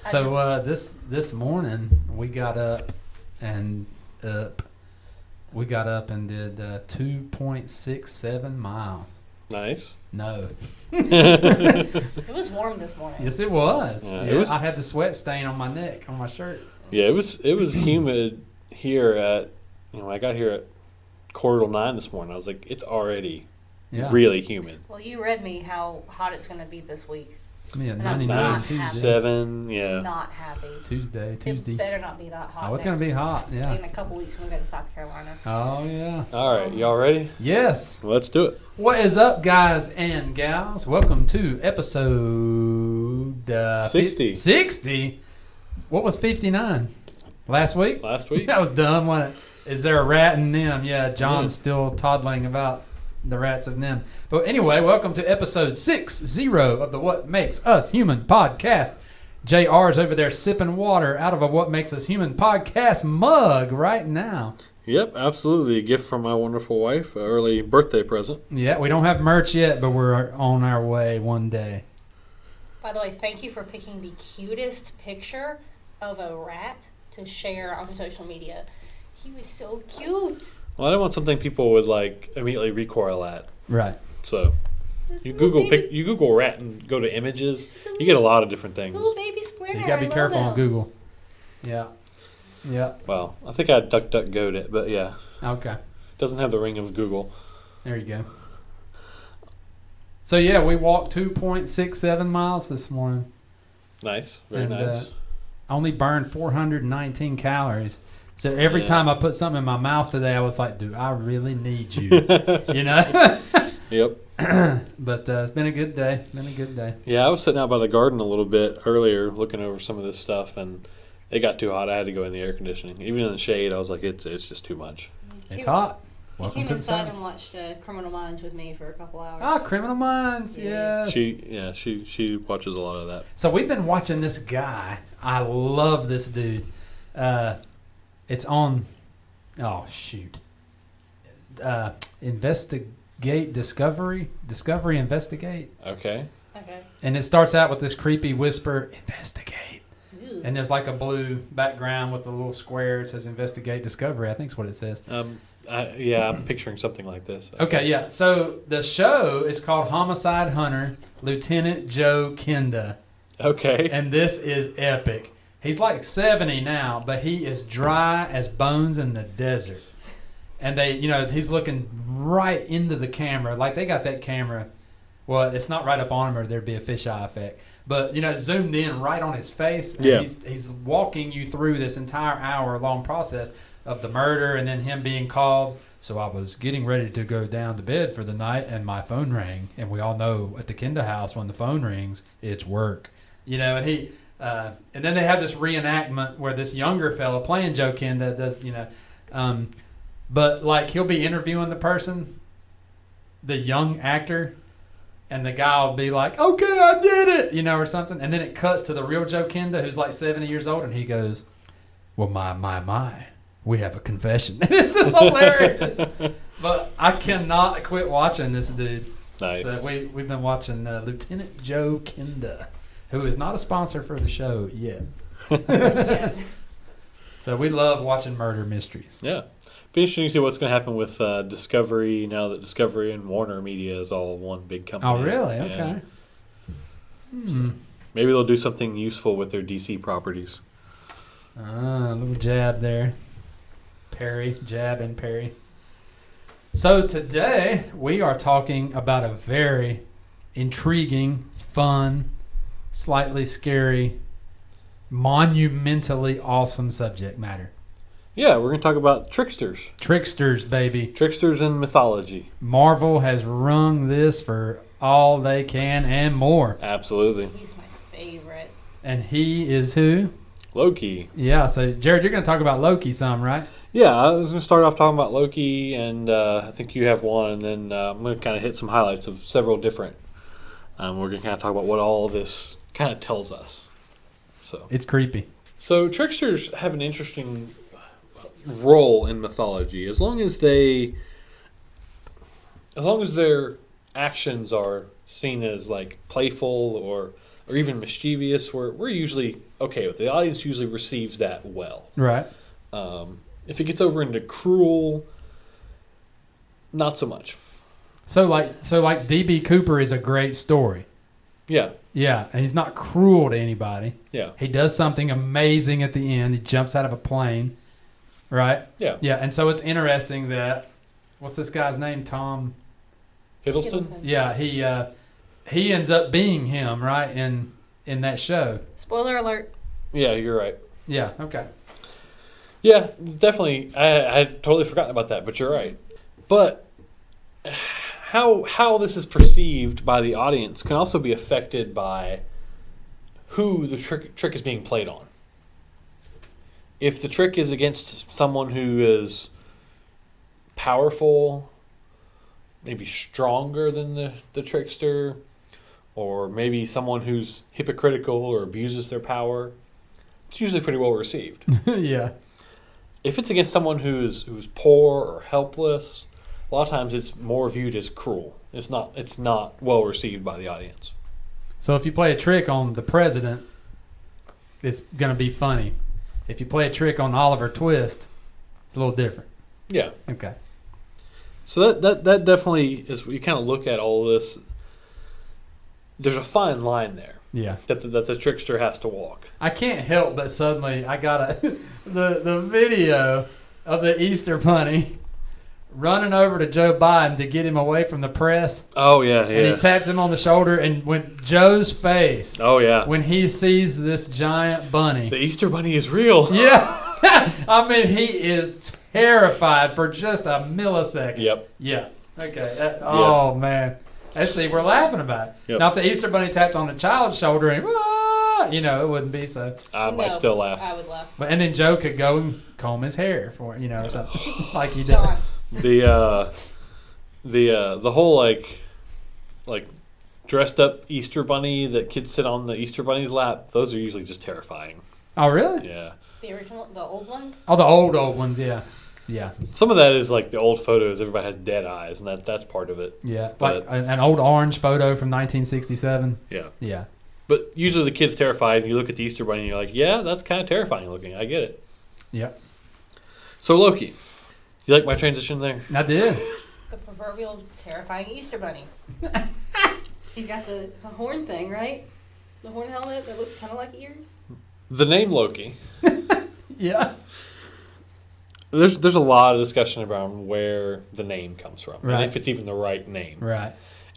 So this morning we got up and did 2.67 miles. Nice. No. It was warm this morning. Yes, it was. Yeah. I had the sweat stain on my neck on my shirt. Yeah, it was humid here at I got here at 8:45 this morning. I was like, it's already really humid. Well, you read me how hot it's going to be this week. Yeah, And I'm 99 not Tuesday. 97, yeah. Not happy. Tuesday. It better not be that hot. Oh, it's going to be hot, yeah. In a couple weeks when we go to South Carolina. Oh, yeah. All right, y'all ready? Yes. Let's do it. What is up, guys and gals? Welcome to episode 60. 60? What was 59? Last week? Last week. That was dumb, wasn't it? Is there a rat in them? Yeah, John's still toddling about the rats of them. But anyway, welcome to episode 60 of the What Makes Us Human podcast. JR's over there sipping water out of a What Makes Us Human podcast mug right now. Yep, absolutely. A gift from my wonderful wife, an early birthday present. Yeah, we don't have merch yet, but we're on our way one day. By the way, thank you for picking the cutest picture of a rat to share on social media. He was so cute. Well, I didn't want something people would immediately recoil at. Right. So you Google rat and go to images. You get a lot of different things. Little baby splinter. You gotta be careful on Google. Yeah. Yeah. Well, I think I DuckDuckGo'd it, but yeah. Okay. Doesn't have the ring of Google. There you go. So yeah, we walked 2.67 miles this morning. Nice. Very nice. Only burned 419 calories. So every time I put something in my mouth today, I was like, do I really need you? You know? Yep. But it's been a good day. Yeah, I was sitting out by the garden a little bit earlier looking over some of this stuff, and it got too hot. I had to go in the air conditioning. Even in the shade, I was like, it's just too much. It's hot. He came inside and watched Criminal Minds with me for a couple hours. Ah, Criminal Minds, yes. She watches a lot of that. So we've been watching this guy. I love this dude. It's on, Discovery Investigate. Okay. And it starts out with this creepy whisper, investigate. Ew. And there's like a blue background with a little square. It says investigate Discovery. I think is what it says. I'm picturing something like this. Okay, yeah. So the show is called Homicide Hunter, Lieutenant Joe Kenda. Okay. And this is epic. He's like 70 now, but he is dry as bones in the desert. And he's looking right into the camera. Like they got that camera. Well, it's not right up on him or there'd be a fisheye effect. But, zoomed in right on his face. And he's walking you through this entire hour-long process of the murder and then him being called. So I was getting ready to go down to bed for the night and my phone rang. And we all know at the Kenda house when the phone rings, it's work. And and then they have this reenactment where this younger fella playing Joe Kenda does, but like he'll be interviewing the person, the young actor, and the guy will be like, okay, I did it, or something. And then it cuts to the real Joe Kenda who's like 70 years old and he goes, well, my, we have a confession. This is hilarious. But I cannot quit watching this dude. Nice. So we've been watching Lieutenant Joe Kenda, who is not a sponsor for the show yet. So we love watching murder mysteries. Yeah. Be interesting to see what's going to happen with Discovery now that Discovery and Warner Media is all one big company. Oh, really? Okay. Yeah. So maybe they'll do something useful with their DC properties. A little jab there. Jab and parry. So today we are talking about a very intriguing, fun, slightly scary, monumentally awesome subject matter. Yeah, we're going to talk about tricksters. Tricksters, baby. Tricksters in mythology. Marvel has wrung this for all they can and more. Absolutely. He's my favorite. And he is who? Loki. Yeah, so Jared, you're going to talk about Loki some, right? Yeah, I was going to start off talking about Loki, and I think you have one, and then I'm going to kind of hit some highlights of several different. We're going to kind of talk about what all of this kind of tells us. So it's creepy. So tricksters have an interesting role in mythology as long as their actions are seen as like playful or or even mischievous, we're usually okay with it. The audience usually receives that well. Right. If it gets over into cruel, not so much. So like DB Cooper is a great story. Yeah. Yeah, and he's not cruel to anybody. Yeah. He does something amazing at the end. He jumps out of a plane. Right? Yeah. Yeah, and so it's interesting that what's this guy's name? Tom Hiddleston? Yeah, he ends up being him, right? In that show. Spoiler alert. Yeah, you're right. Yeah, okay. Yeah, definitely. I had totally forgotten about that, but you're right. But how this is perceived by the audience can also be affected by who the trick is being played on. If the trick is against someone who is powerful, maybe stronger than the trickster, or maybe someone who's hypocritical or abuses their power, it's usually pretty well received. Yeah. If it's against someone who's poor or helpless, a lot of times it's more viewed as cruel. It's not well received by the audience. So if you play a trick on the president, it's going to be funny. If you play a trick on Oliver Twist, it's a little different. Yeah. Okay. So that definitely is. We kind of look at all of this. There's a fine line there. Yeah. That the trickster has to walk. I can't help but suddenly I got the video of the Easter Bunny running over to Joe Biden to get him away from the press. Oh yeah, yeah. And he taps him on the shoulder, and when Joe's face, oh yeah, when he sees this giant bunny, the Easter Bunny is real. Yeah. I mean, he is terrified for just a millisecond. Yep. Yeah. Okay. Oh man. Let's see. We're laughing about it. Yep. Now, if the Easter Bunny tapped on the child's shoulder and it wouldn't be so. I might still laugh. I would laugh. But and then Joe could go and comb his hair for or something like he does. The whole like dressed up Easter Bunny that kids sit on the Easter Bunny's lap. Those are usually just terrifying. Oh really? Yeah. The original, the old ones. Oh, the old ones. Yeah. Yeah. Some of that is like the old photos. Everybody has dead eyes, and that's part of it. Yeah. But, like an old orange photo from 1967. Yeah. Yeah. But usually the kid's terrified, and you look at the Easter Bunny, and you're like, yeah, that's kind of terrifying looking. I get it. Yep. So Loki, you like my transition there? I did. The proverbial terrifying Easter Bunny. He's got the horn thing, right? The horn helmet that looks kind of like ears. The name Loki. Yeah. There's a lot of discussion around where the name comes from, Right. and if it's even the right name. Right.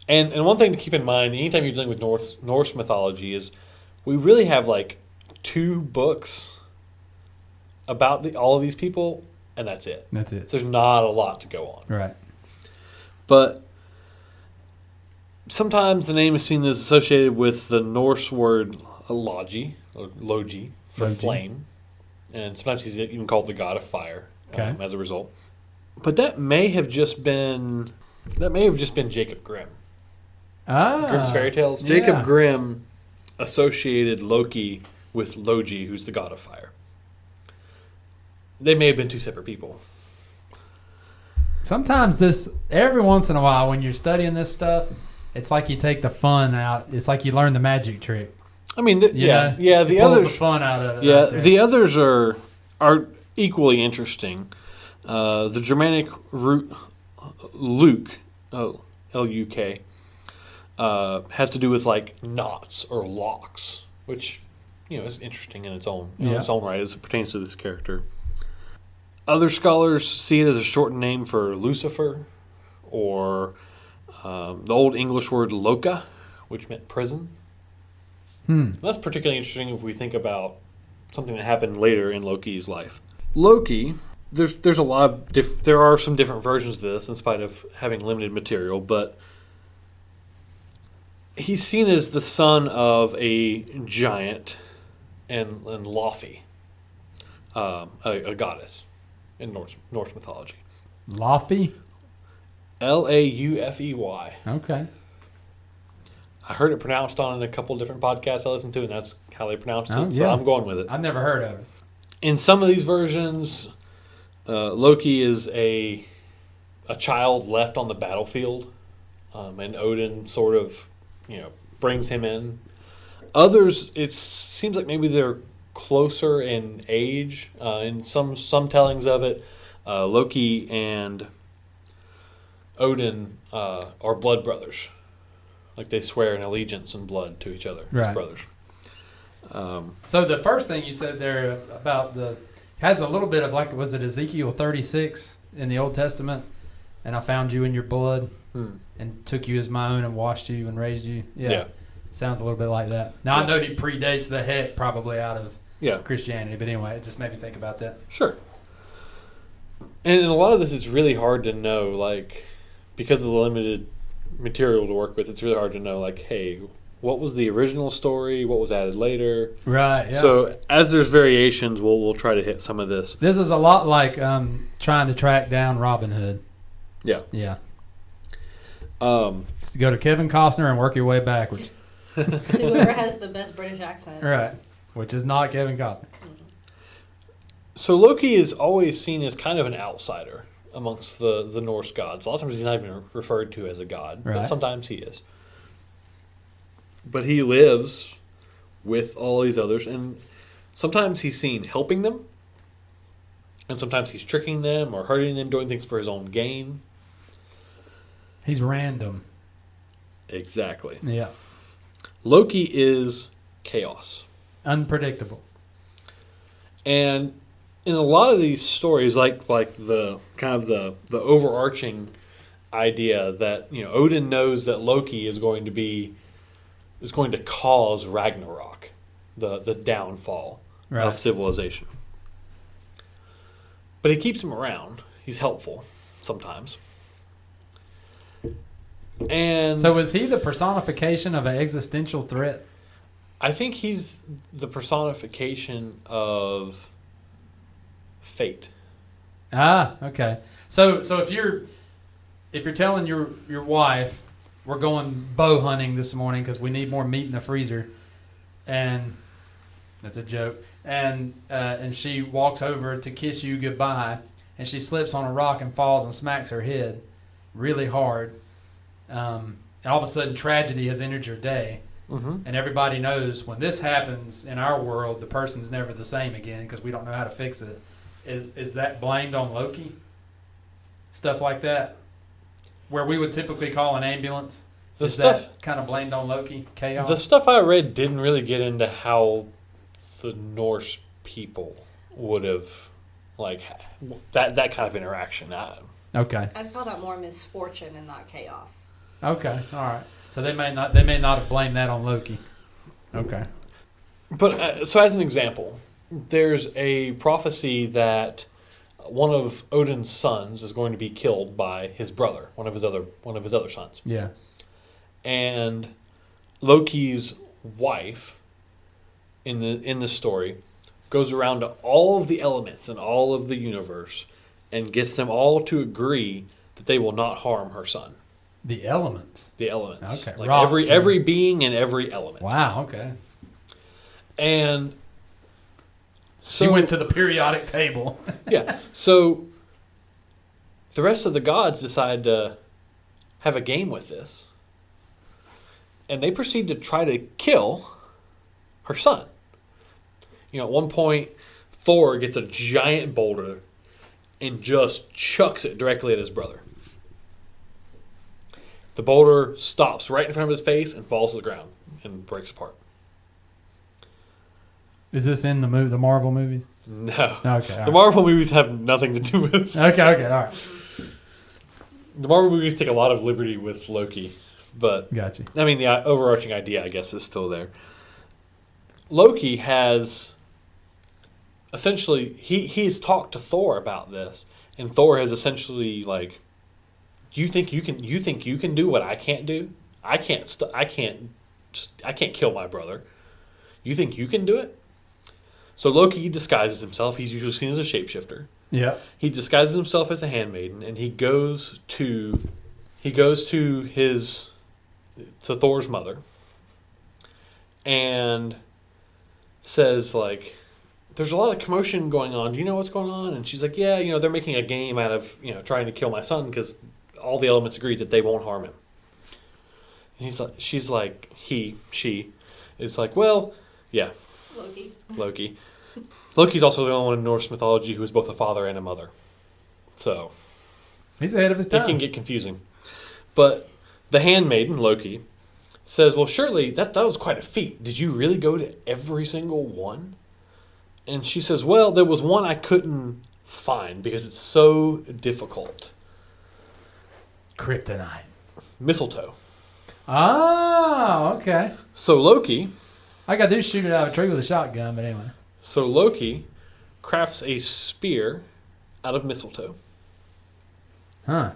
And one thing to keep in mind, anytime you're dealing with Norse mythology, is we really have like 2 books about all of these people, and that's it. That's it. There's not a lot to go on. Right. But sometimes the name is seen as associated with the Norse word logi, or logi, for Logi. flame. And sometimes he's even called the god of fire as a result. But that may have just been Jacob Grimm. Grimm's fairy tales. Yeah. Jacob Grimm associated Loki with Logi, who's the god of fire. They may have been 2 separate people. Sometimes every once in a while when you're studying this stuff, it's like you take the fun out. It's like you learn the magic trick. I mean, You the pull others the fun out of it. Yeah, right there. the others are equally interesting. The Germanic root Luke, L-U-K, has to do with like knots or locks, which is interesting in its own right as it pertains to this character. Other scholars see it as a shortened name for Lucifer, or the Old English word loca, which meant prison. That's particularly interesting if we think about something that happened later in Loki's life. Loki, there's a lot of there are some different versions of this in spite of having limited material, but he's seen as the son of a giant and Laufey, a goddess in Norse mythology. Laufey? Laufey. Okay. I heard it pronounced on a couple different podcasts I listened to, and that's how they pronounced it. Oh, So yeah. I'm going with it. I've never heard of it. In some of these versions, Loki is a child left on the battlefield, and Odin sort of, brings him in. Others, it seems like maybe they're closer in age. In some tellings of it, Loki and Odin are blood brothers. Like they swear an allegiance and blood to each other as brothers. So the first thing you said there about has a little bit of like, was it Ezekiel 36 in the Old Testament? And I found you in your blood and took you as my own and washed you and raised you. Yeah. Sounds a little bit like that. Now, I know he predates the heck probably out of Christianity, but anyway, it just made me think about that. Sure. And a lot of this is really hard to know, like, because of the limited material to work with, it's really hard to know, like, hey, what was the original story? What was added later? Right, yeah. So, as there's variations, we'll try to hit some of this. This is a lot like trying to track down Robin Hood. Yeah. Yeah. Go to Kevin Costner and work your way backwards. Whoever has the best British accent. Right. Which is not Kevin Costner. So Loki is always seen as kind of an outsider amongst the Norse gods. A lot of times he's not even referred to as a god, but sometimes he is. But he lives with all these others, and sometimes he's seen helping them, and sometimes he's tricking them or hurting them, doing things for his own gain. He's random. Exactly. Yeah. Loki is chaos. Unpredictable. And in a lot of these stories, like the kind of the overarching idea that, you know, Odin knows that Loki is going to cause Ragnarok, the downfall of civilization. But he keeps him around. He's helpful sometimes. And so is he the personification of an existential threat? I think he's the personification of fate. Ah, okay. So if you're telling your wife, we're going bow hunting this morning because we need more meat in the freezer, and that's a joke, and she walks over to kiss you goodbye, and she slips on a rock and falls and smacks her head really hard, and all of a sudden tragedy has entered your day. Mm-hmm. And everybody knows when this happens in our world, the person's never the same again because we don't know how to fix it. Is that blamed on Loki? Stuff like that? Where we would typically call an ambulance? Is that kind of blamed on Loki? Chaos? The stuff I read didn't really get into how the Norse people would have, like, that kind of interaction. Okay. I'd call that more misfortune and not chaos. Okay, all right. So they may not have blamed that on Loki. Okay. But so as an example, there's a prophecy that one of Odin's sons is going to be killed by his brother, one of his other sons. Yeah. And Loki's wife in the story goes around to all of the elements in all of the universe and gets them all to agree that they will not harm her son. The elements. The elements. Okay. Like every being and every element. Wow. Okay. And so she went to the periodic table. Yeah. So the rest of the gods decide to have a game with this, and they proceed to try to kill her son. You know, at one point, Thor gets a giant boulder and just chucks it directly at his brother. The boulder stops right in front of his face and falls to the ground and breaks apart. Is this in the Marvel movies? No. Okay. The Marvel movies have nothing to do with. Okay. All right. The Marvel movies take a lot of liberty with Loki, but gotcha. I mean, the overarching idea, I guess, is still there. Loki has essentially he's talked to Thor about this, and Thor has essentially like, you think you can do what I can't do? I can't kill my brother. You think you can do it? So Loki disguises himself. He's usually seen as a shapeshifter. Yeah. He disguises himself as a handmaiden, and he goes to Thor's mother and says, like, there's a lot of commotion going on. Do you know what's going on? And she's like, yeah, you know, they're making a game out of, you know, trying to kill my son because all the elements agree that they won't harm him. And she's like, she It's like, well, yeah, Loki. Loki's also the only one in Norse mythology who is both a father and a mother. So he's ahead of his time. It can get confusing. But the handmaiden, Loki, says, well, surely that was quite a feat. Did you really go to every single one? And she says, well, there was one I couldn't find because it's so difficult. Kryptonite. Mistletoe. Oh, okay. So Loki... I got to shoot it out of a tree with a shotgun, but anyway. So Loki crafts a spear out of mistletoe. Huh.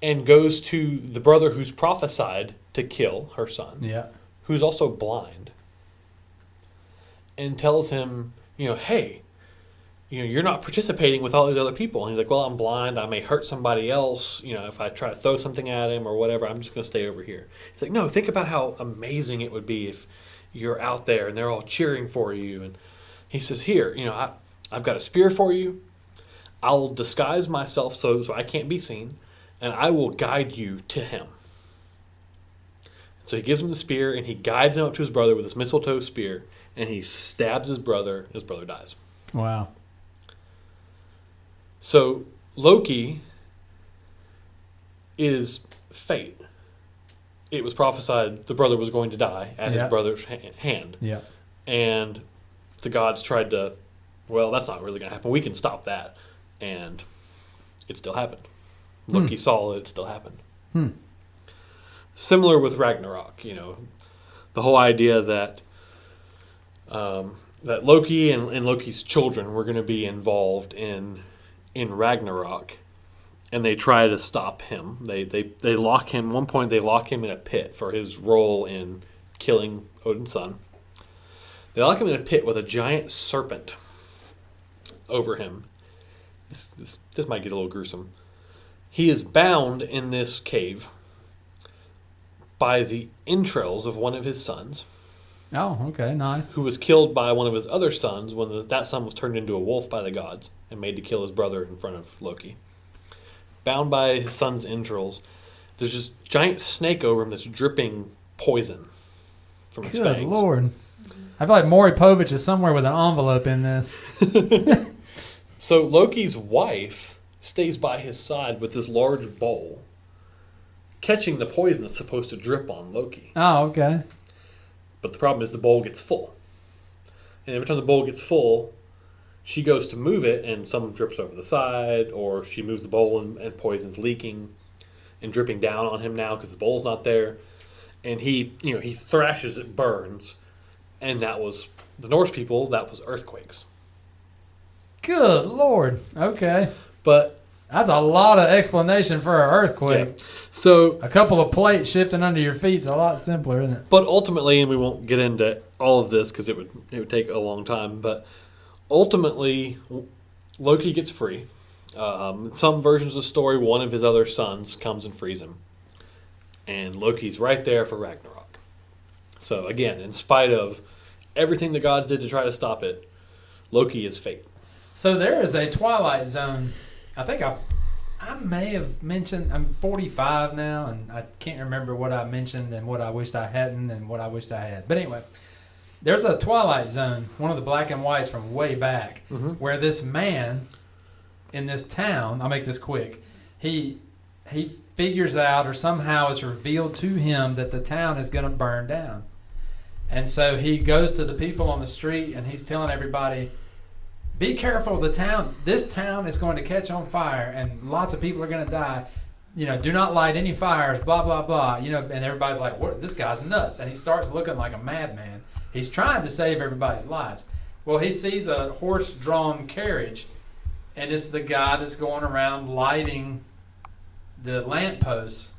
And goes to the brother who's prophesied to kill her son. Yeah. Who's also blind. And tells him, hey, you're not participating with all these other people. And he's like, well, I'm blind. I may hurt somebody else. If I try to throw something at him or whatever, I'm just going to stay over here. He's like, no, think about how amazing it would be if you're out there and they're all cheering for you. And he says, here, I've got a spear for you. I'll disguise myself so I can't be seen, and I will guide you to him. So he gives him the spear, and he guides him up to his brother with his mistletoe spear, and he stabs his brother. His brother dies. Wow. So Loki is fate. It was prophesied the brother was going to die at his brother's hand. Yeah. And the gods tried to, well, that's not really going to happen. We can stop that. And it still happened. Loki saw it still happened. Similar with Ragnarok, the whole idea that that Loki and Loki's children were going to be involved in Ragnarok. And they try to stop him. They lock him. At one point, they lock him in a pit for his role in killing Odin's son. They lock him in a pit with a giant serpent over him. This might get a little gruesome. He is bound in this cave by the entrails of one of his sons. Oh, okay, nice. Who was killed by one of his other sons when that son was turned into a wolf by the gods and made to kill his brother in front of Loki. Bound by his son's entrails. There's this giant snake over him that's dripping poison from his fangs. Good Lord. I feel like Maury Povich is somewhere with an envelope in this. So Loki's wife stays by his side with this large bowl, catching the poison that's supposed to drip on Loki. Oh, okay. But the problem is the bowl gets full. And every time the bowl gets full, she goes to move it, and some drips over the side, or she moves the bowl and poison's leaking and dripping down on him now because the bowl's not there. And he thrashes, it burns, and that was the Norse people. That was earthquakes. Good Lord. Okay. But that's a lot of explanation for an earthquake. Yeah. So a couple of plates shifting under your feet is a lot simpler, isn't it? But ultimately, and we won't get into all of this because it would take a long time, but ultimately, Loki gets free. In some versions of the story, one of his other sons comes and frees him. And Loki's right there for Ragnarok. So again, in spite of everything the gods did to try to stop it, Loki is fate. So there is a Twilight Zone. I think I may have mentioned, I'm 45 now, and I can't remember what I mentioned and what I wished I hadn't and what I wished I had. But anyway, there's a Twilight Zone, one of the black and whites from way back, where this man in this town, I'll make this quick, he figures out, or somehow it's revealed to him, that the town is going to burn down. And so he goes to the people on the street and he's telling everybody, be careful, this town is going to catch on fire and lots of people are going to die. Do not light any fires, blah, blah, blah. And everybody's like, what? This guy's nuts. And he starts looking like a madman. He's trying to save everybody's lives. Well, he sees a horse-drawn carriage, and it's the guy that's going around lighting the lampposts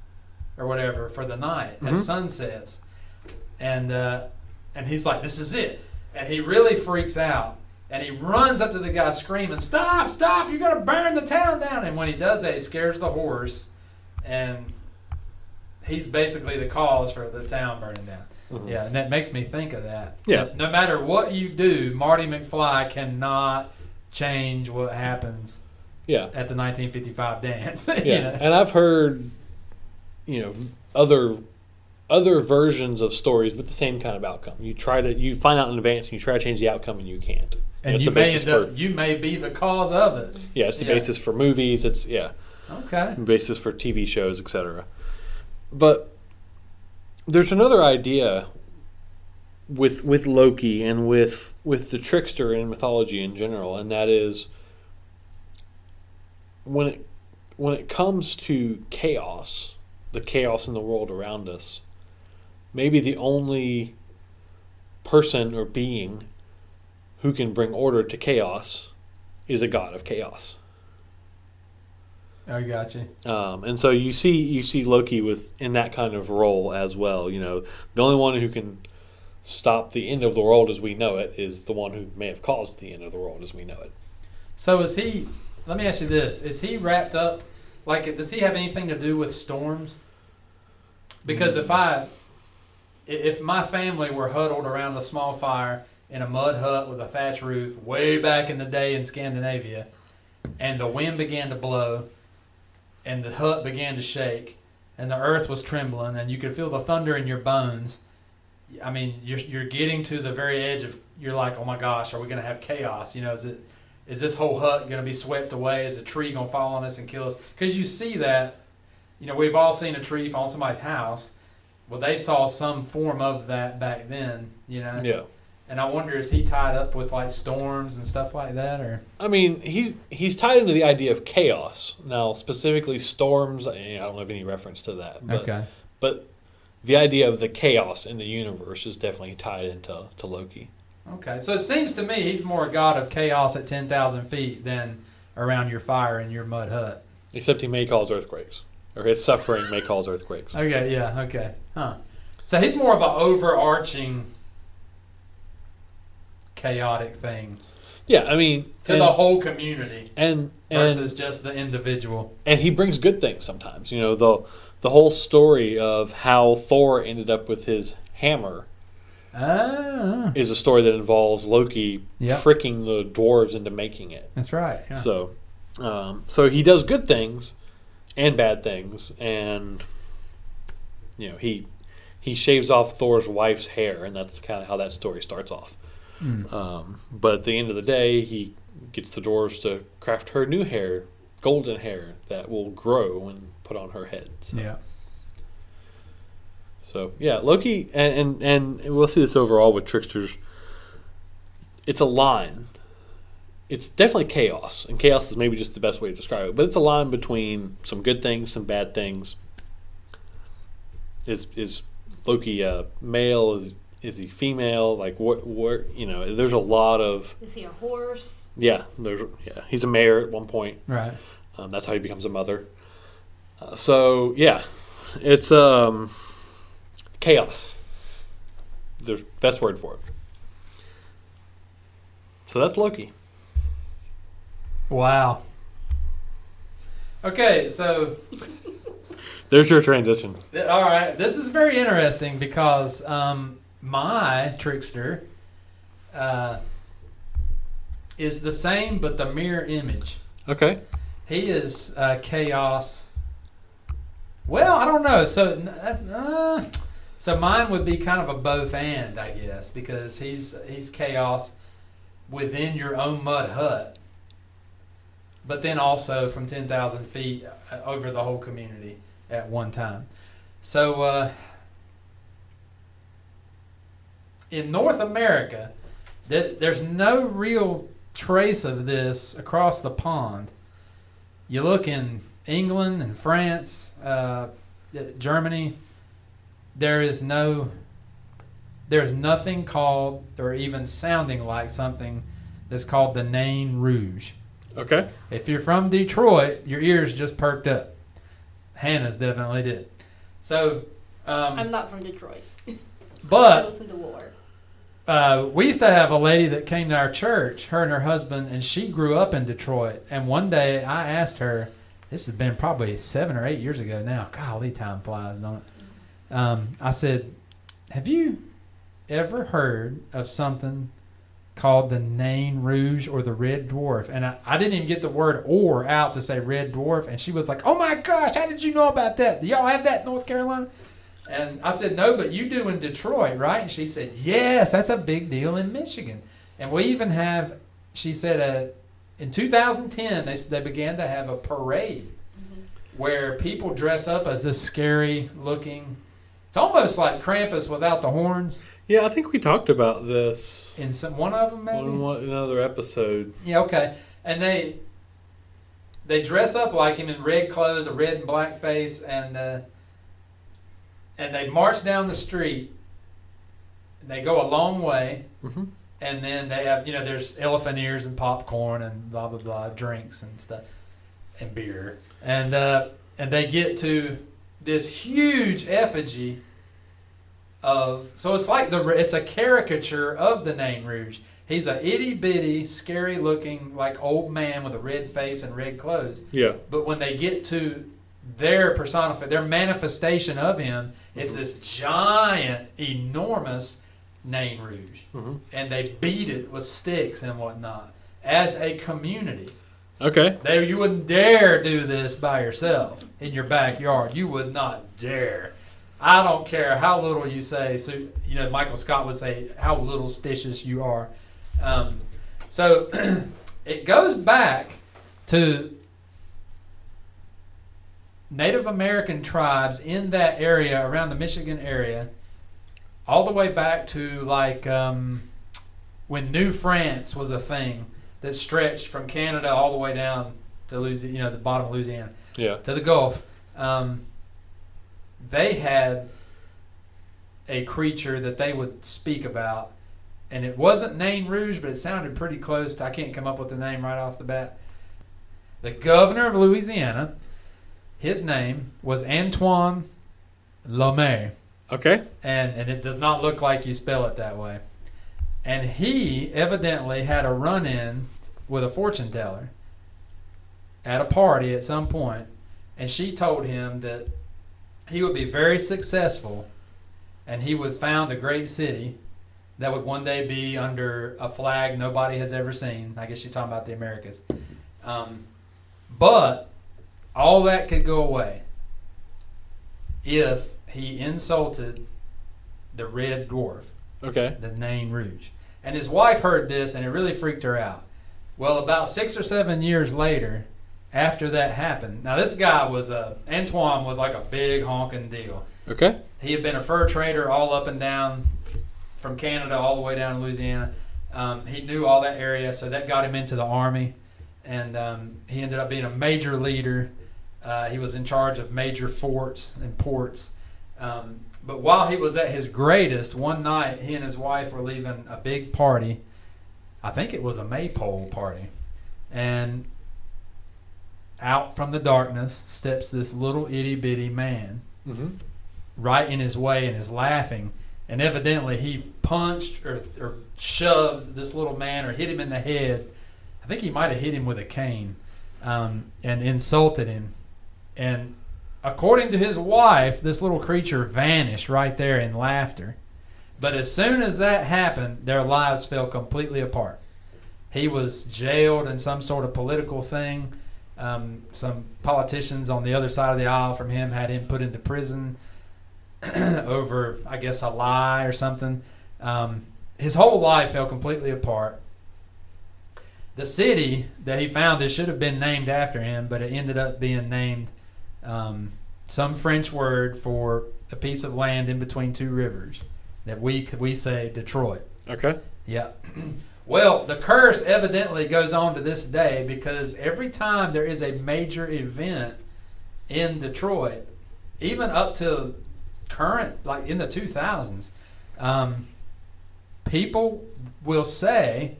or whatever for the night as sun sets. And he's like, this is it. And he really freaks out. And he runs up to the guy screaming, stop, stop, you're going to burn the town down. And when he does that, he scares the horse. And he's basically the cause for the town burning down. Yeah, and that makes me think of that. Yeah. No matter what you do, Marty McFly cannot change what happens at the 1955 dance. Yeah, and I've heard, other other versions of stories with the same kind of outcome. You find out in advance and you try to change the outcome and you can't. And you may be the cause of it. Yeah, it's the basis for movies. Okay. Basis for TV shows, etc. But there's another idea with Loki and with the trickster in mythology in general, and that is when it comes to chaos, the chaos in the world around us, maybe the only person or being who can bring order to chaos is a god of chaos. I got you. And so you see Loki in that kind of role as well. You know, the only one who can stop the end of the world as we know it is the one who may have caused the end of the world as we know it. So is he? Let me ask you this: is he wrapped up? Like, does he have anything to do with storms? Because if my family were huddled around a small fire in a mud hut with a thatch roof way back in the day in Scandinavia, and the wind began to blow, and the hut began to shake, and the earth was trembling, and you could feel the thunder in your bones. I mean, you're getting to the very edge of, you're like, oh my gosh, are we going to have chaos? You know, is this whole hut going to be swept away? Is a tree going to fall on us and kill us? Because you see that, you know, we've all seen a tree fall on somebody's house. Well, they saw some form of that back then, you know? Yeah. And I wonder, is he tied up with like storms and stuff like that, or? I mean, he's tied into the idea of chaos. Now, specifically storms, I don't have any reference to that. But, okay. But the idea of the chaos in the universe is definitely tied into Loki. Okay, so it seems to me he's more a god of chaos at 10,000 feet than around your fire in your mud hut. Except he may cause earthquakes. Or his suffering may cause earthquakes. Okay, yeah, okay. Huh. So he's more of an overarching chaotic thing. Yeah, I mean, to the whole community and versus just the individual. And he brings good things sometimes. You know, the whole story of how Thor ended up with his hammer is a story that involves Loki tricking the dwarves into making it. That's right. Yeah. So he does good things and bad things, and you know, he shaves off Thor's wife's hair, and that's kind of how that story starts off. But at the end of the day, he gets the dwarves to craft her new hair, golden hair that will grow and put on her head. So. Yeah. So yeah, Loki, and we'll see this overall with Tricksters. It's a line. It's definitely chaos, and chaos is maybe just the best way to describe it. But it's a line between some good things, some bad things. Is Loki male? Is he female? Like what? You know, there's a lot of. Is he a horse? Yeah, he's a mare at one point. Right. That's how he becomes a mother. So yeah, it's chaos. The best word for it. So that's Loki. Wow. Okay, so there's your transition. All right, this is very interesting because my trickster is the same but the mirror image. Okay. He is chaos. Well, I don't know. So mine would be kind of a both and, I guess, because he's chaos within your own mud hut, but then also from 10,000 feet over the whole community at one time. So in North America, there's no real trace of this across the pond. You look in England and France, Germany, there's nothing called or even sounding like something that's called the Nain Rouge. Okay. If you're from Detroit, your ears just perked up. Hannah's definitely did. So I'm not from Detroit. But I listen to war. We used to have a lady that came to our church, her and her husband, and she grew up in Detroit. And one day I asked her, this has been probably 7 or 8 years ago now. Golly, time flies, don't it? I said, have you ever heard of something called the Nain Rouge or the Red Dwarf? And I didn't even get the word "or" out to say Red Dwarf. And she was like, oh my gosh, how did you know about that? Do y'all have that in North Carolina? And I said, no, but you do in Detroit, right? And she said, yes, that's a big deal in Michigan. And we even have, she said, in 2010, they began to have a parade where people dress up as this scary looking, it's almost like Krampus without the horns. Yeah, I think we talked about this in one of them, maybe? Another episode. Yeah, okay. And they dress up like him in red clothes, a red and black face, and they march down the street. And they go a long way, and then they have, there's elephant ears and popcorn and blah blah blah, drinks and stuff, and beer, and they get to this huge effigy of. So it's like it's a caricature of the Nain Rouge. He's a itty bitty, scary looking, like old man with a red face and red clothes. Yeah. But when they get to their their manifestation of him, it's this giant, enormous Nain Rouge, and they beat it with sticks and whatnot as a community. Okay. You wouldn't dare do this by yourself in your backyard. You would not dare. I don't care how little you say. So Michael Scott would say how little stitious you are. So it goes back to Native American tribes in that area, around the Michigan area, all the way back to when New France was a thing that stretched from Canada all the way down to Louisiana, the bottom of Louisiana, to the Gulf. They had a creature that they would speak about, and it wasn't Nain Rouge, but it sounded pretty close to, I can't come up with the name right off the bat. The governor of Louisiana, his name was Antoine Lemaire. Okay. And it does not look like you spell it that way. And he evidently had a run-in with a fortune teller at a party at some point, and she told him that he would be very successful and he would found a great city that would one day be under a flag nobody has ever seen. I guess you're talking about the Americas. But all that could go away if he insulted the Red Dwarf, the Nain Rouge. And his wife heard this, and it really freaked her out. Well, about 6 or 7 years later, after that happened, now this guy was Antoine was like a big honking deal. Okay. He had been a fur trader all up and down from Canada all the way down to Louisiana. He knew all that area, so that got him into the army, and he ended up being a major leader. He was in charge of major forts and ports. But while he was at his greatest, one night he and his wife were leaving a big party. I think it was a maypole party. And out from the darkness steps this little itty-bitty man right in his way and is laughing. And evidently he punched or shoved this little man or hit him in the head. I think he might have hit him with a cane and insulted him. And according to his wife, this little creature vanished right there in laughter. But as soon as that happened, their lives fell completely apart. He was jailed in some sort of political thing. Some politicians on the other side of the aisle from him had him put into prison over, I guess, a lie or something. His whole life fell completely apart. The city that he founded should have been named after him, but it ended up being named some French word for a piece of land in between two rivers that we say Detroit. Okay. Yeah. Well, the curse evidently goes on to this day because every time there is a major event in Detroit, even up to current, like in the 2000s, people will say,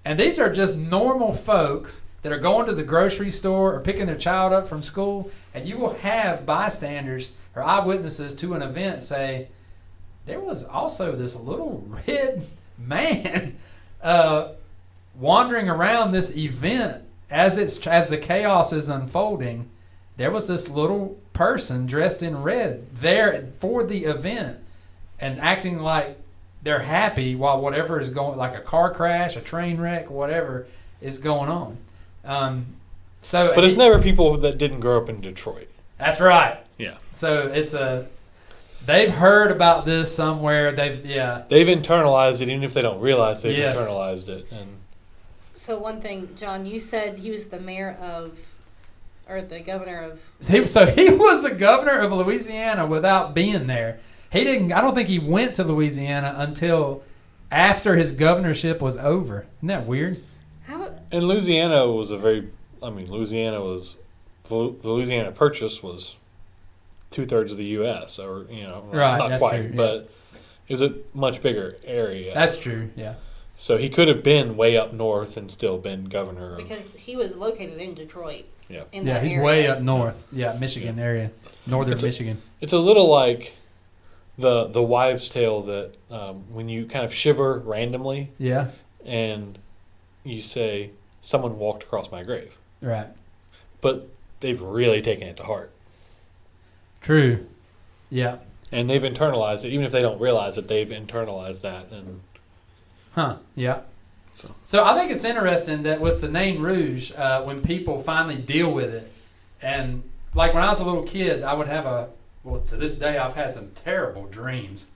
and these are just normal folks that are going to the grocery store or picking their child up from school, and you will have bystanders or eyewitnesses to an event say, there was also this little red man wandering around this event as the chaos is unfolding. There was this little person dressed in red there for the event and acting like they're happy while whatever is going, like a car crash, a train wreck, whatever is going on. But it's never people that didn't grow up in Detroit. That's right. Yeah. So it's They've heard about this somewhere. They've internalized it, even if they don't realize they've Yes. internalized it. And So one thing, John, you said he was the mayor of, or the governor of. he was the governor of Louisiana without being there. He didn't. I don't think he went to Louisiana until after his governorship was over. Isn't that weird? How? And Louisiana was the Louisiana Purchase was 2/3 of the U.S. or Right, not that's quite, true, yeah. but it was a much bigger area. That's true. Yeah. So he could have been way up north and still been governor. Because he was located in Detroit. Yeah. In Yeah, that he's area. way up north. Yeah, Michigan area, northern Michigan. It's a little like the wives' tale that when you kind of shiver randomly Yeah. and you say, "Someone walked across my grave," Right. but they've really taken it to heart. True. Yeah. And they've internalized it, even if they don't realize it. They've internalized that, and Huh. Yeah. so So I think it's interesting that with the Nain Rouge, when people finally deal with it, and like when I was a little kid, I would have to this day, I've had some terrible dreams,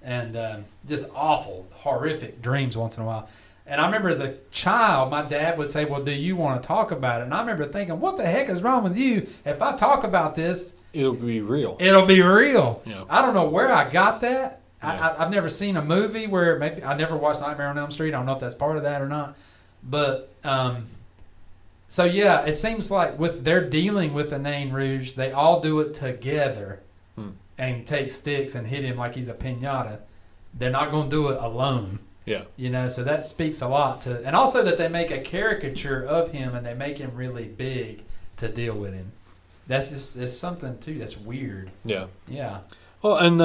and just awful, horrific dreams once in a while. And I remember as a child, my dad would say, "Well, do you want to talk about it?" And I remember thinking, "What the heck is wrong with you? If I talk about this, it'll be real. it'll be real." Yeah. I don't know where I got that. Yeah. I've never seen a movie where maybe I never watched Nightmare on Elm Street. I don't know if that's part of that or not. But so yeah, it seems like with their dealing with the Nain Rouge, they all do it together and take sticks and hit him like he's a piñata. They're not going to do it alone. Yeah. So that speaks a lot to, and also that they make a caricature of him and they make him really big to deal with him. That's just, there's something too that's weird. Yeah. Yeah. Well, and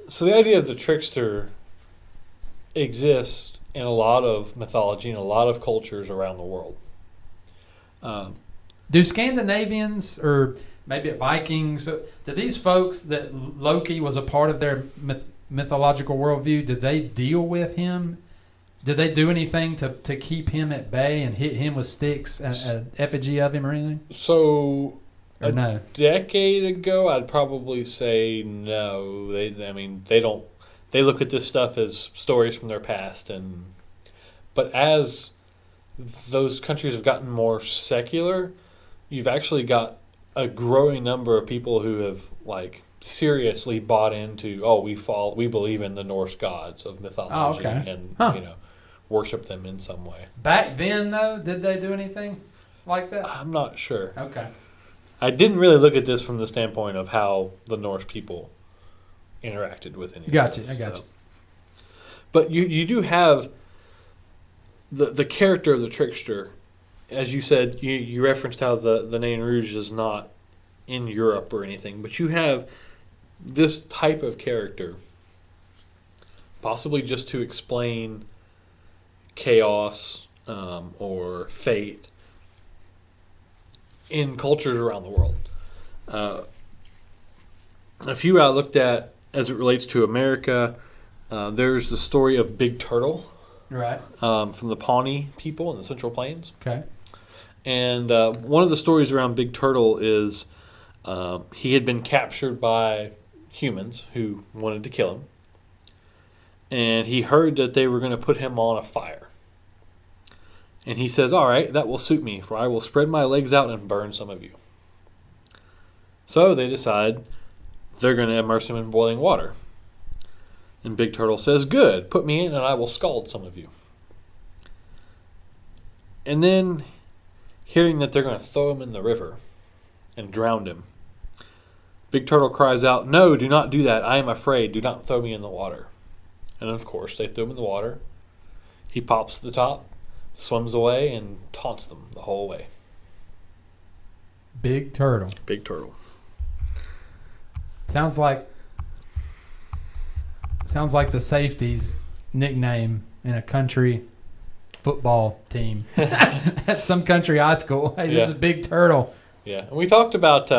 so the idea of the trickster exists in a lot of mythology and a lot of cultures around the world. Do Scandinavians or maybe Vikings, do these folks that Loki was a part of their mythological worldview, did they deal with him? Did they do anything to keep him at bay and hit him with sticks, an effigy of him or anything? So Or no? decade ago, I'd probably say no. They don't. They look at this stuff as stories from their past, but as those countries have gotten more secular, you've actually got a growing number of people who have seriously bought into. We believe in the Norse gods of mythology, and worship them in some way. Back then, though, did they do anything like that? I'm not sure. Okay. I didn't really look at this from the standpoint of how the Norse people interacted with any of Gotcha. this, I got you. But you do have the character of the trickster. As you said, you referenced how the Nain Rouge is not in Europe or anything, but you have this type of character, possibly just to explain chaos or fate in cultures around the world. A few I looked at as it relates to America, there's the story of Big Turtle, Right. from the Pawnee people in the Central Plains. Okay. And one of the stories around Big Turtle is he had been captured by humans who wanted to kill him. And he heard that they were going to put him on a fire. And he says, "All right, that will suit me, for I will spread my legs out and burn some of you." So they decide they're going to immerse him in boiling water. And Big Turtle says, "Good, put me in and I will scald some of you." And then, hearing that they're going to throw him in the river and drown him, Big Turtle cries out, "No, do not do that. I am afraid. Do not throw me in the water." And of course, they threw him in the water. He pops to the top, swims away, and taunts them the whole way. Big Turtle. Big Turtle. Sounds like the safety's nickname in a country football team at some country high school. Hey, this is Big Turtle. Yeah, and we talked about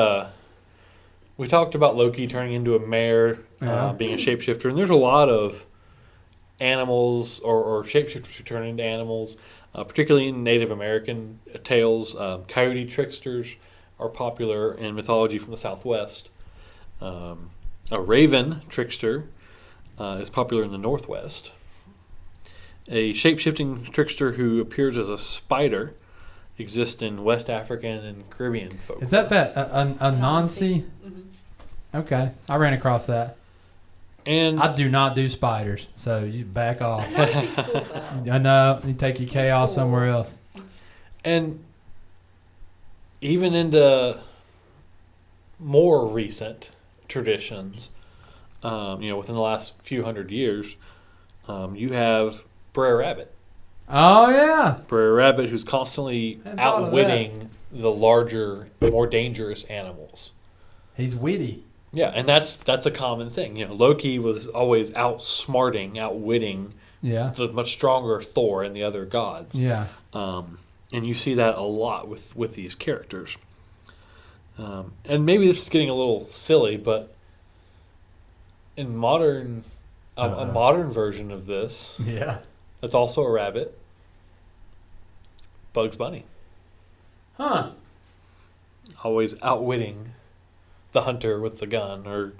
Loki turning into a mare, being a shapeshifter, and there's a lot of animals or shapeshifters who turn into animals, particularly in Native American tales. Coyote tricksters are popular in mythology from the Southwest. A raven trickster is popular in the Northwest. A shape-shifting trickster who appears as a spider exists in West African and Caribbean folklore. Is that Anansi? Okay, I ran across that. And I do not do spiders, so you back off. Anansi's cool though. I know. You take your chaos cool. somewhere else. And even into more recent traditions, within the last few hundred years, you have Brer Rabbit. Oh yeah. Brer Rabbit who's constantly Hadn't thought of outwitting the larger, more dangerous animals. He's witty. Yeah, and that's a common thing. Loki was always outwitting Yeah. the much stronger Thor and the other gods. Yeah. And you see that a lot with these characters. And maybe this is getting a little silly, but in a modern version of this, Yeah. that's also a rabbit. Bugs Bunny. Huh. Always outwitting the hunter with the gun, or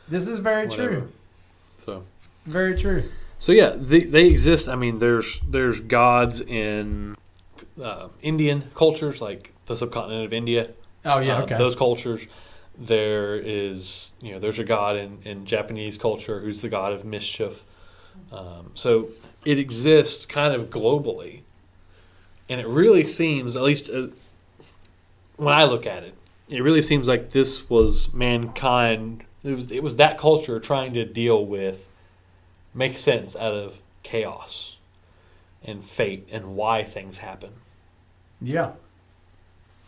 This is very whatever. true. So Very true. yeah, they exist. I mean, there's gods in Indian cultures, like the subcontinent of India. Oh yeah. Okay. Those cultures. There is, there's a god in Japanese culture who's the god of mischief. So it exists kind of globally. And it really seems, at least when I look at it, it really seems like this was mankind. It was that culture trying to make sense out of chaos and fate and why things happen. Yeah.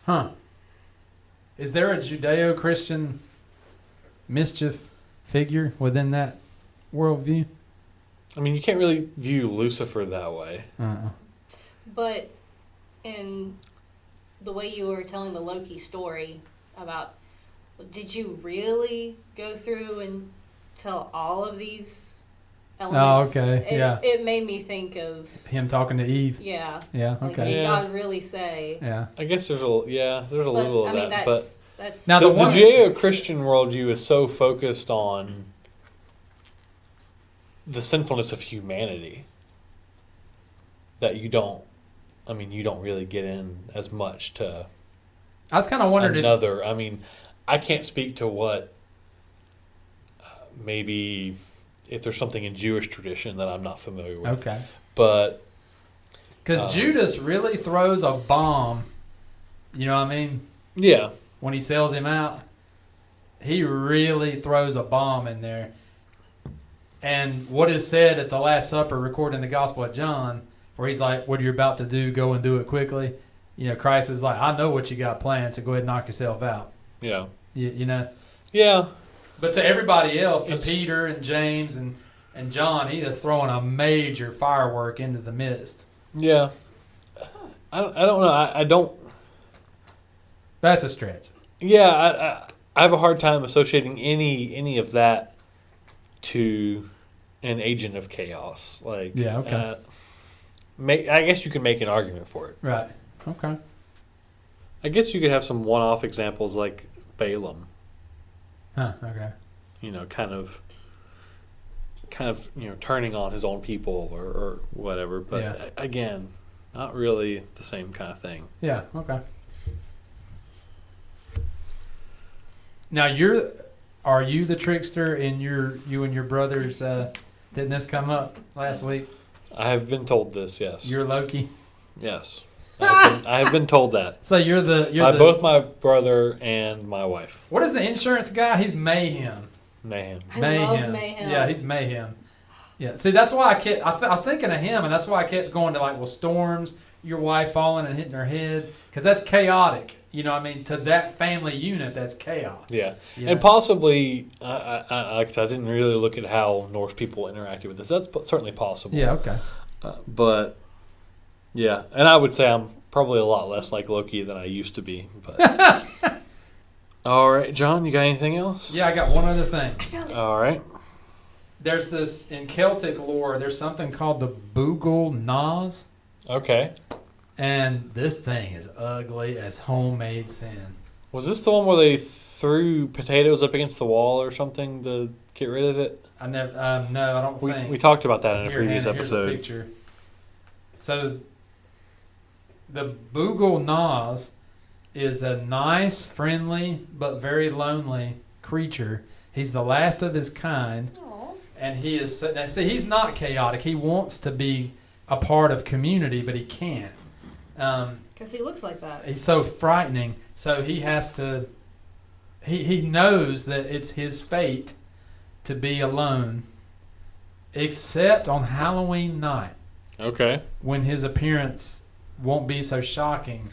Huh. Is there a Judeo-Christian mischief figure within that worldview? I mean, you can't really view Lucifer that way. Uh-uh. But in the way you were telling the Loki story about, did you really go through and tell all of these elements? Oh, okay. Yeah. It made me think of, Him talking to Eve. yeah. Yeah. Like, Okay. did Yeah. God really say? Yeah. I guess there's a little But, of I mean, that. that's Now, The the one- Judeo-Christian worldview is so focused on the sinfulness of humanity that you don't really get in as much to I was kind of wondering another. I mean, I can't speak to what maybe if there's something in Jewish tradition that I'm not familiar with. Okay. But Because Judas really throws a bomb. You know what I mean? yeah, When he sells him out, he really throws a bomb in there. And what is said at the Last Supper, recording the Gospel of John, where he's like, what you're about to do, go and do it quickly. Christ is like, I know what you got planned, so go ahead and knock yourself out. yeah, Yeah. But to everybody else, to Peter and James and John, he is throwing a major firework into the midst. yeah. I don't know. I don't. That's a stretch. Yeah, I have a hard time associating any of that to an agent of chaos. Like, Yeah, okay. I guess you can make an argument for it. Right. Okay. I guess you could have some one-off examples like Balaam. Huh, okay. Kind of turning on his own people or whatever. But Yeah. again, not really the same kind of thing. Yeah, okay. Now are you the trickster in you and your brothers? Didn't this come up last week? I have been told this. Yes. You're Loki. Yes. I have been told that. So you're By both my brother and my wife. What is the insurance guy? He's Mayhem. Mayhem. I love Mayhem. Yeah, he's Mayhem. Yeah. See, that's why I was thinking of him, and that's why I kept going to storms, your wife falling and hitting her head, because that's chaotic. To that family unit, that's chaos. Yeah. Yeah. And possibly, I didn't really look at how Norse people interacted with this. That's certainly possible. Yeah. Okay. But yeah, and I would say I'm probably a lot less like Loki than I used to be. But all right, John, you got anything else? Yeah, I got one other thing. All right. There's this in Celtic lore. There's something called the Bugel Nas, Okay. and this thing is ugly as homemade sin. Was this the one where they threw potatoes up against the wall or something to get rid of it? I never. No, I don't think. We talked about that in a Here, previous Hannah, episode. Here's a picture. So, the Boogle Nas is a nice, friendly, but very lonely creature. He's the last of his kind, and he is. Now, see, he's not chaotic. He wants to be a part of community, but he can't. Because he looks like that. He's so frightening. So he has to. He knows that it's his fate to be alone, except on Halloween night. Okay. When his appearance won't be so shocking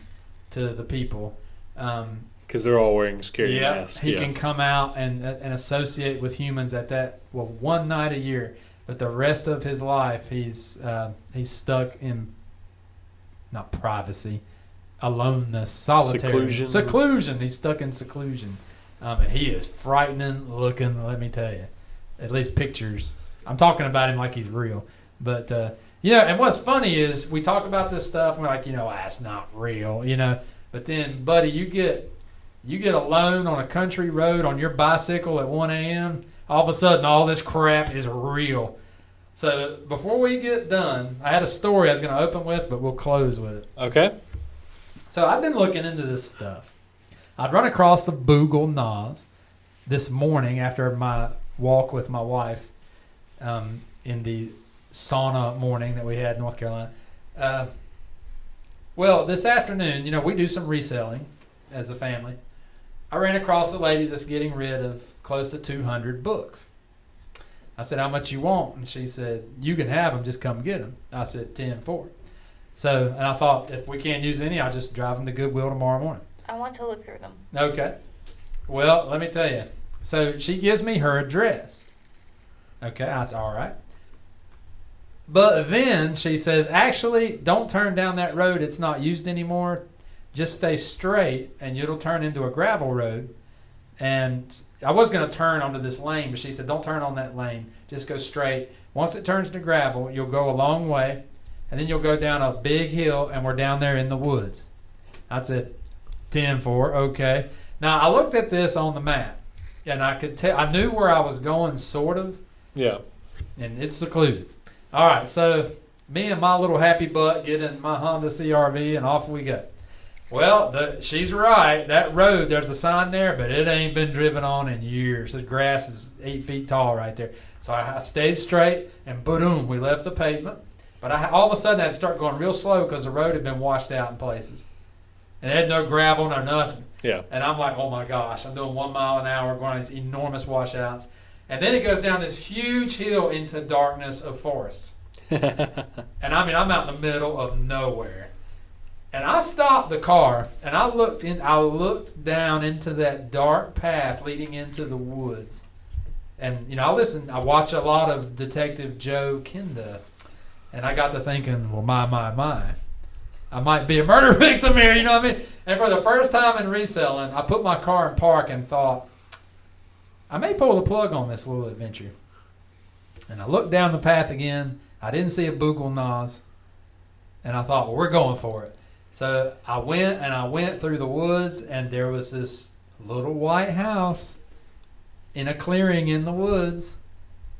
to the people. Because they're all wearing scary masks. He can come out and associate with humans at that, one night a year. But the rest of his life, he's stuck in, not privacy, aloneness, solitary. Seclusion. He's stuck in seclusion. And he is frightening looking, let me tell you. At least pictures. I'm talking about him like he's real. But, and what's funny is we talk about this stuff and we're like, that's not real, But then, buddy, you get alone on a country road on your bicycle at 1 a.m., all of a sudden all this crap is real. So before we get done, I had a story I was going to open with, but we'll close with it. Okay. So I've been looking into this stuff. I'd run across the Boogle Nas this morning after my walk with my wife in the sauna morning that we had in North Carolina. Well, this afternoon, we do some reselling as a family. I ran across a lady that's getting rid of close to 200 books. I said, how much you want? And she said, you can have them, just come get them. I said, 10 for it. So, and I thought, if we can't use any, I'll just drive them to Goodwill tomorrow morning. I want to look through them. Okay. Well, let me tell you. So she gives me her address. Okay, I said, all right. But then she says, actually, don't turn down that road. It's not used anymore. Just stay straight, and it'll turn into a gravel road. And I was going to turn onto this lane, but she said, don't turn on that lane. Just go straight. Once it turns to gravel, you'll go a long way, and then you'll go down a big hill, and we're down there in the woods. I said, 10 for, okay. Now, I looked at this on the map, and I could tell, I knew where I was going, sort of. Yeah. And it's secluded. All right, so me and my little happy butt get in my Honda CRV, and off we go. Well, she's right. That road, there's a sign there, but it ain't been driven on in years. The grass is 8 feet tall right there. So I stayed straight, and boom, we left the pavement. But all of a sudden, I had to start going real slow because the road had been washed out in places. And it had no gravel, no nothing. Yeah. And I'm like, oh my gosh, I'm doing 1 mile an hour going on these enormous washouts. And then it goes down this huge hill into darkness of forest. And I mean, I'm out in the middle of nowhere. And I stopped the car, and I looked down into that dark path leading into the woods. And, I watch a lot of Detective Joe Kenda. And I got to thinking, well, my. I might be a murder victim here, you know what I mean? And for the first time in reselling, I put my car in park and thought, I may pull the plug on this little adventure. And I looked down the path again. I didn't see a Boogle Nas. And I thought, well, we're going for it. So I went through the woods, and there was this little white house in a clearing in the woods.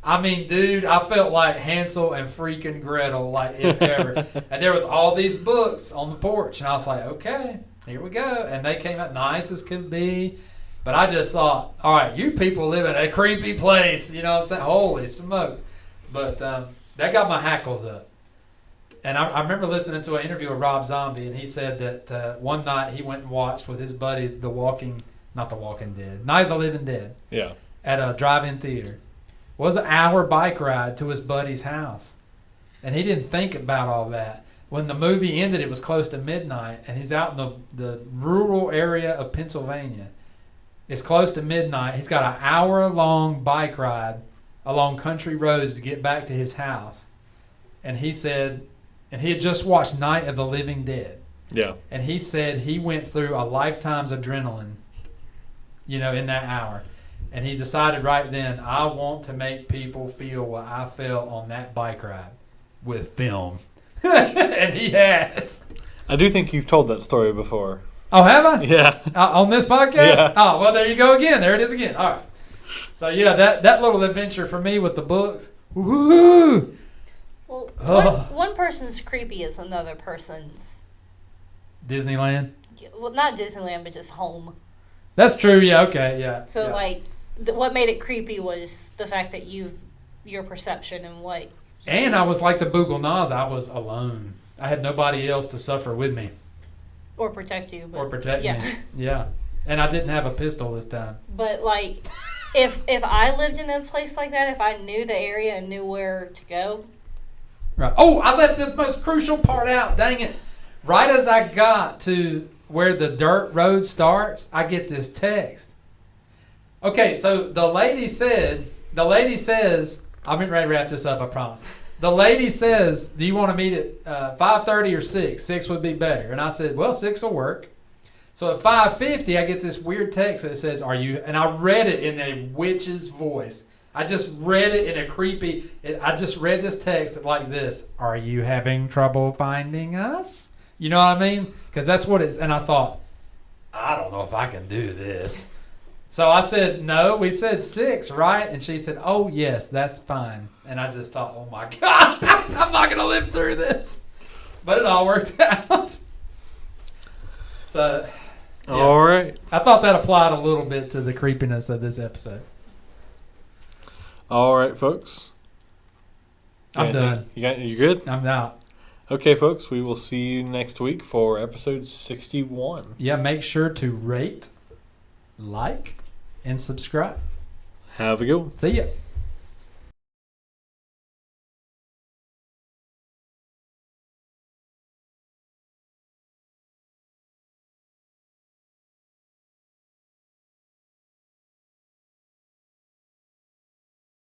I mean, dude, I felt like Hansel and freaking Gretel, like if ever. And there was all these books on the porch, and I was like, okay, here we go. And they came out nice as could be. But I just thought, all right, you people live in a creepy place. You know what I'm saying? Holy smokes. But that got my hackles up. And I remember listening to an interview with Rob Zombie, and he said that one night he went and watched with his buddy Night of the Living Dead. Yeah. At a drive-in theater. It was an hour bike ride to his buddy's house. And he didn't think about all that. When the movie ended, it was close to midnight, and he's out in the rural area of Pennsylvania. It's close to midnight. He's got an hour-long bike ride along country roads to get back to his house. And he said, and he had just watched Night of the Living Dead. Yeah. And he said he went through a lifetime's adrenaline, in that hour. And he decided right then, I want to make people feel what I felt on that bike ride with film. And he has. I do think you've told that story before. Oh, have I? Yeah. On this podcast? Yeah. Oh, well, there you go again. There it is again. All right. So, yeah, that little adventure for me with the books. Woo! Well, Oh. one person's creepy is another person's. Disneyland? Well, not Disneyland, but just home. That's true. Yeah, okay, yeah. So, yeah. like, what made it creepy was the fact that your perception and what. And I was like the Boogle Nas. I was alone. I had nobody else to suffer with me. Or protect you. But, Or protect yeah. me. Yeah. And I didn't have a pistol this time. But, like, if I lived in a place like that, if I knew the area and knew where to go. Right. Oh, I left the most crucial part out. Dang it. Right as I got to where the dirt road starts, I get this text. Okay, so the lady says, I'm getting ready to wrap this up, I promise. The lady says, do you want to meet at 5:30 or 6? 6 would be better. And I said, well, 6 will work. So at 5:50, I get this weird text that says, are you, and I read it in a witch's voice. I just read it in a creepy, I just read this text like this. Are you having trouble finding us? You know what I mean? Because that's what it's, and I thought, I don't know if I can do this. So I said, no, we said 6, right? And she said, oh, yes, that's fine. And I just thought, oh, my God, I'm not going to live through this. But it all worked out. So, yeah. All right. I thought that applied a little bit to the creepiness of this episode. All right, folks. I'm done. You good? I'm out. Okay, folks. We will see you next week for episode 61. Yeah, make sure to rate, like, and subscribe. Have a good one. See ya.